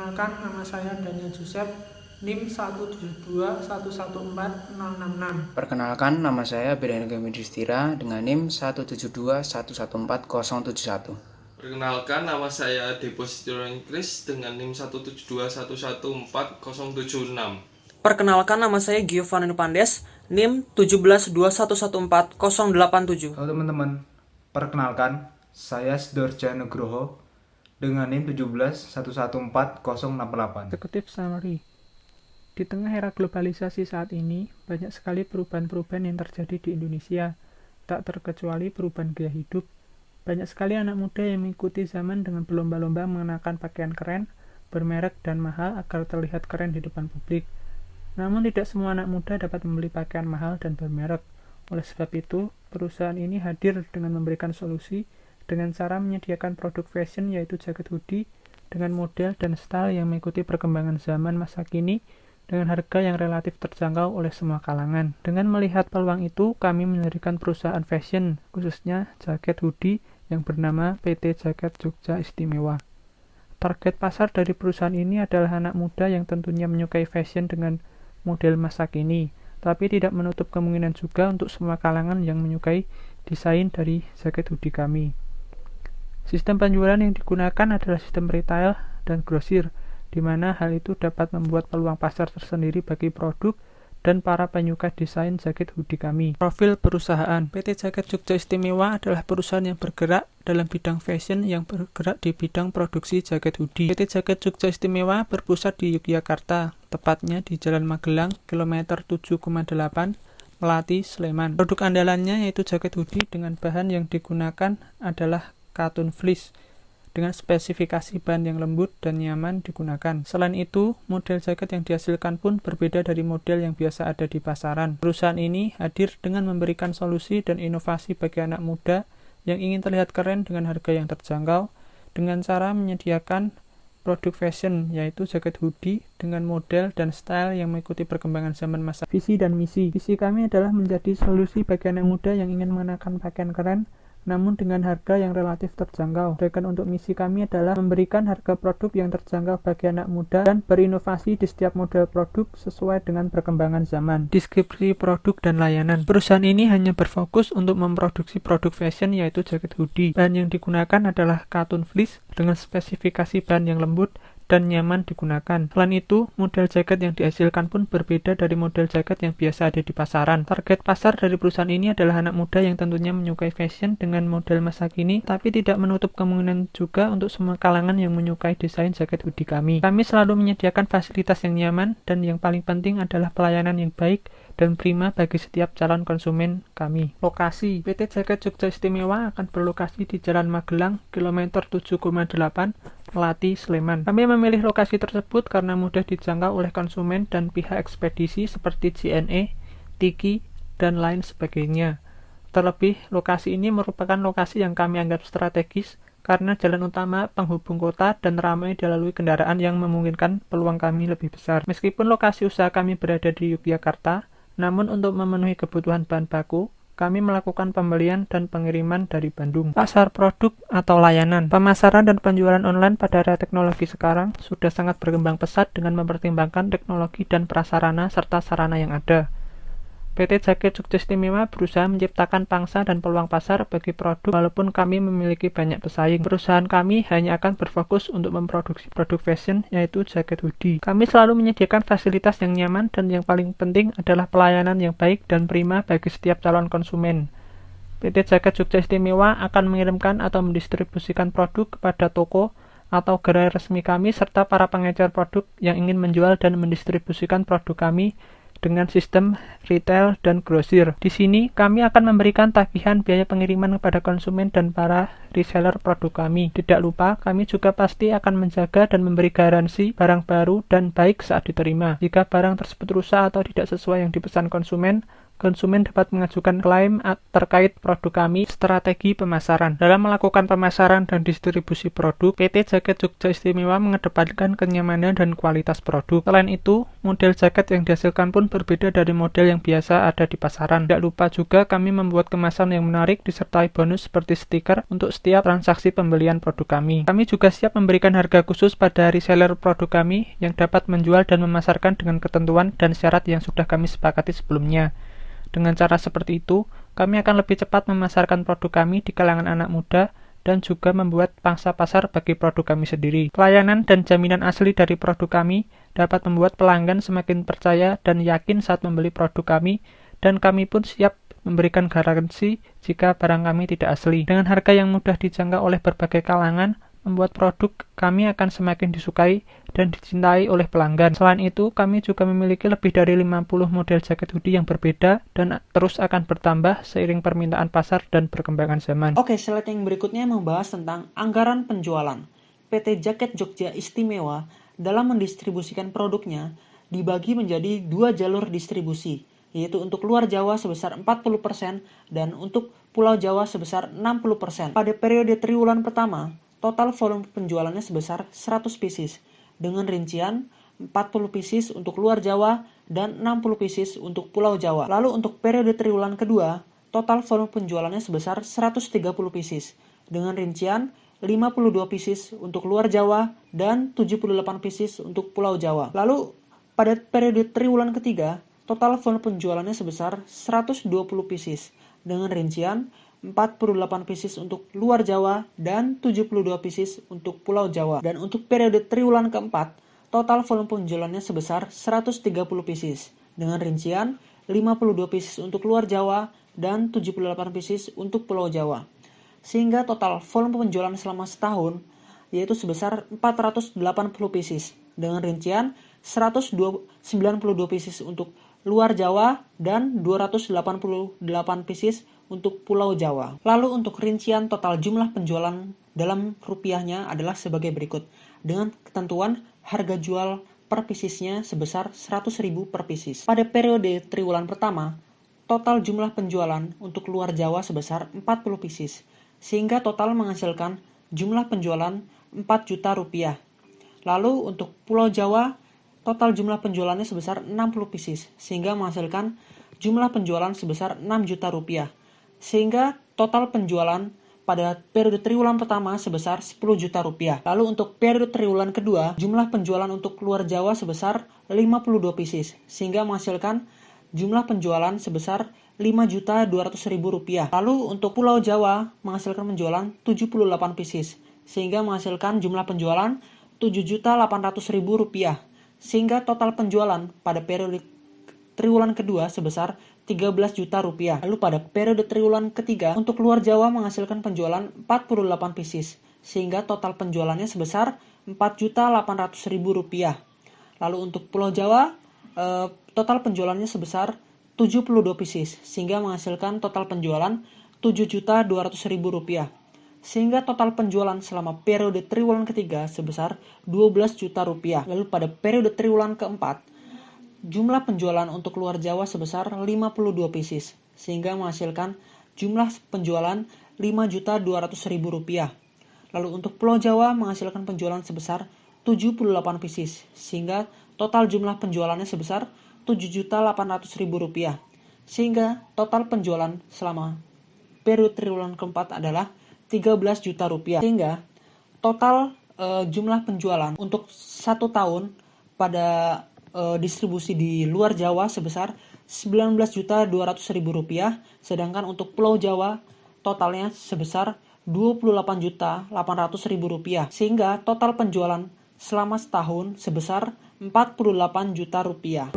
Perkenalkan, nama saya Daniel Joseph, NIM 172114066. Perkenalkan, nama saya Brian Gamidistira dengan NIM 172114071. Perkenalkan, nama saya Depositio Chris dengan NIM 172114076. Perkenalkan, nama saya Giovanni Nupandes, NIM 172114087. Halo teman-teman, perkenalkan, saya Sidoarja Nugroho dengan NIM 171140068. Executive Summary. Di tengah era globalisasi saat ini, banyak sekali perubahan-perubahan yang terjadi di Indonesia, tak terkecuali perubahan gaya hidup. Banyak sekali anak muda yang mengikuti zaman dengan berlomba-lomba mengenakan pakaian keren, bermerek dan mahal agar terlihat keren di depan publik. Namun tidak semua anak muda dapat membeli pakaian mahal dan bermerek. Oleh sebab itu, perusahaan ini hadir dengan memberikan solusi dengan cara menyediakan produk fashion yaitu jaket hoodie dengan model dan style yang mengikuti perkembangan zaman masa kini dengan harga yang relatif terjangkau oleh semua kalangan. Dengan melihat peluang itu, kami mendirikan perusahaan fashion, khususnya jaket hoodie yang bernama PT Jaket Jogja Istimewa. Target pasar dari perusahaan ini adalah anak muda yang tentunya menyukai fashion dengan model masa kini, tapi tidak menutup kemungkinan juga untuk semua kalangan yang menyukai desain dari jaket hoodie kami. Sistem penjualan yang digunakan adalah sistem retail dan grosir, di mana hal itu dapat membuat peluang pasar tersendiri bagi produk dan para penyuka desain jaket hoodie kami. Profil perusahaan PT Jaket Jogja Istimewa adalah perusahaan yang bergerak dalam bidang fashion yang bergerak di bidang produksi jaket hoodie. PT Jaket Jogja Istimewa berpusat di Yogyakarta, tepatnya di Jalan Magelang, kilometer 7,8, Melati, Sleman. Produk andalannya yaitu jaket hoodie dengan bahan yang digunakan adalah cotton fleece dengan spesifikasi bahan yang lembut dan nyaman digunakan. Selain itu, model jaket yang dihasilkan pun berbeda dari model yang biasa ada di pasaran. Perusahaan ini hadir dengan memberikan solusi dan inovasi bagi anak muda yang ingin terlihat keren dengan harga yang terjangkau dengan cara menyediakan produk fashion yaitu jaket hoodie dengan model dan style yang mengikuti perkembangan zaman masa. Visi dan misi. Visi kami adalah menjadi solusi bagi anak muda yang ingin mengenakan pakaian keren namun dengan harga yang relatif terjangkau. Sedangkan untuk misi kami adalah memberikan harga produk yang terjangkau bagi anak muda dan berinovasi di setiap model produk sesuai dengan perkembangan zaman. Deskripsi produk dan layanan. Perusahaan ini hanya berfokus untuk memproduksi produk fashion yaitu jaket hoodie. Bahan yang digunakan adalah cotton fleece dengan spesifikasi bahan yang lembut dan nyaman digunakan. Selain itu, model jaket yang dihasilkan pun berbeda dari model jaket yang biasa ada di pasaran. Target pasar dari perusahaan ini adalah anak muda yang tentunya menyukai fashion dengan model masa kini, tapi tidak menutup kemungkinan juga untuk semua kalangan yang menyukai desain jaket hoodie kami. Kami selalu menyediakan fasilitas yang nyaman dan yang paling penting adalah pelayanan yang baik dan prima bagi setiap calon konsumen kami. Lokasi PT Jaket Jogja Istimewa akan berlokasi di Jalan Magelang, kilometer 7,8, Melati, Sleman. Kami memilih lokasi tersebut karena mudah dijangkau oleh konsumen dan pihak ekspedisi seperti JNE, Tiki, dan lain sebagainya. Terlebih, lokasi ini merupakan lokasi yang kami anggap strategis karena jalan utama penghubung kota dan ramai dilalui kendaraan yang memungkinkan peluang kami lebih besar. Meskipun lokasi usaha kami berada di Yogyakarta, namun untuk memenuhi kebutuhan bahan baku, kami melakukan pembelian dan pengiriman dari Bandung. Pasar produk atau layanan. Pemasaran dan penjualan online pada era teknologi sekarang sudah sangat berkembang pesat dengan mempertimbangkan teknologi dan prasarana serta sarana yang ada. PT Jaket Jogja Istimewa berusaha menciptakan pangsa dan peluang pasar bagi produk walaupun kami memiliki banyak pesaing. Perusahaan kami hanya akan berfokus untuk memproduksi produk fashion yaitu jaket hoodie. Kami selalu menyediakan fasilitas yang nyaman dan yang paling penting adalah pelayanan yang baik dan prima bagi setiap calon konsumen. PT Jaket Jogja Istimewa akan mengirimkan atau mendistribusikan produk kepada toko atau gerai resmi kami serta para pengecer produk yang ingin menjual dan mendistribusikan produk kami dengan sistem retail dan grosir. Di sini, kami akan memberikan tagihan biaya pengiriman kepada konsumen dan para reseller produk kami. Tidak lupa, kami juga pasti akan menjaga dan memberi garansi barang baru dan baik saat diterima. Jika barang tersebut rusak atau tidak sesuai yang dipesan konsumen, konsumen dapat mengajukan klaim terkait produk kami. Strategi pemasaran. Dalam melakukan pemasaran dan distribusi produk, PT Jaket Jogja Istimewa mengedepankan kenyamanan dan kualitas produk. Selain itu, model jaket yang dihasilkan pun berbeda dari model yang biasa ada di pasaran. Tidak lupa juga kami membuat kemasan yang menarik disertai bonus seperti stiker untuk setiap transaksi pembelian produk kami. Kami juga siap memberikan harga khusus pada reseller produk kami yang dapat menjual dan memasarkan dengan ketentuan dan syarat yang sudah kami sepakati sebelumnya. Dengan cara seperti itu, kami akan lebih cepat memasarkan produk kami di kalangan anak muda dan juga membuat pangsa pasar bagi produk kami sendiri. Pelayanan dan jaminan asli dari produk kami dapat membuat pelanggan semakin percaya dan yakin saat membeli produk kami, dan kami pun siap memberikan garansi jika barang kami tidak asli. Dengan harga yang mudah dijangkau oleh berbagai kalangan, membuat produk kami akan semakin disukai dan dicintai oleh pelanggan. Selain itu, kami juga memiliki lebih dari 50 model jaket hoodie yang berbeda dan terus akan bertambah seiring permintaan pasar dan perkembangan zaman. Oke, slide yang berikutnya membahas tentang anggaran penjualan. PT Jaket Jogja Istimewa dalam mendistribusikan produknya dibagi menjadi 2 jalur distribusi, yaitu untuk luar Jawa sebesar 40% dan untuk Pulau Jawa sebesar 60%. Pada periode triwulan pertama, total volume penjualannya sebesar 100 pieces, dengan rincian 40 pieces untuk luar Jawa dan 60 pieces untuk Pulau Jawa. Lalu untuk periode triwulan kedua, total volume penjualannya sebesar 130 pieces, dengan rincian 52 pieces untuk luar Jawa dan 78 pieces untuk Pulau Jawa. Lalu pada periode triwulan ketiga, total volume penjualannya sebesar 120 pieces, dengan rincian 48 pieces untuk luar Jawa dan 72 pieces untuk Pulau Jawa. Dan untuk periode triwulan keempat, total volume penjualannya sebesar 130 pieces dengan rincian 52 pieces untuk luar Jawa dan 78 pieces untuk Pulau Jawa. Sehingga total volume penjualan selama setahun yaitu sebesar 480 pieces dengan rincian 192 pieces untuk luar Jawa dan 288 pieces untuk Pulau Jawa. Lalu untuk rincian total jumlah penjualan dalam rupiahnya adalah sebagai berikut, dengan ketentuan harga jual per piecesnya sebesar 100.000 per pieces. Pada periode triwulan pertama, total jumlah penjualan untuk luar Jawa sebesar 40 pieces, sehingga total menghasilkan jumlah penjualan 4 juta rupiah. Lalu untuk Pulau Jawa, total jumlah penjualannya sebesar 60 pieces, sehingga menghasilkan jumlah penjualan sebesar 6 juta rupiah. Sehingga total penjualan pada periode triwulan pertama sebesar 10 juta rupiah. Lalu untuk periode triwulan kedua, jumlah penjualan untuk luar Jawa sebesar 52 pieces, sehingga menghasilkan jumlah penjualan sebesar 5.200.000 rupiah. Lalu untuk Pulau Jawa menghasilkan penjualan 78 pieces, sehingga menghasilkan jumlah penjualan 7.800.000 rupiah. Sehingga total penjualan pada periode triwulan kedua sebesar 13 juta rupiah. Lalu pada periode triwulan ketiga, untuk luar Jawa menghasilkan penjualan 48 pieces, sehingga total penjualannya sebesar 4.800.000 rupiah. Lalu untuk Pulau Jawa, total penjualannya sebesar 72 pieces, sehingga menghasilkan total penjualan 7.200.000 rupiah. Sehingga total penjualan selama periode triwulan ketiga sebesar 12 juta rupiah. Lalu pada periode triwulan keempat, jumlah penjualan untuk luar Jawa sebesar 52 pieces, sehingga menghasilkan jumlah penjualan 5.200.000 rupiah. Lalu untuk Pulau Jawa menghasilkan penjualan sebesar 78 pieces, sehingga total jumlah penjualannya sebesar 7.800.000 rupiah. Sehingga total penjualan selama periode triwulan keempat adalah 13 juta rupiah. Sehingga total jumlah penjualan untuk 1 tahun pada distribusi di luar Jawa sebesar 19.200.000 rupiah, sedangkan untuk Pulau Jawa totalnya sebesar 28.800.000 rupiah, sehingga total penjualan selama setahun sebesar 48 juta rupiah.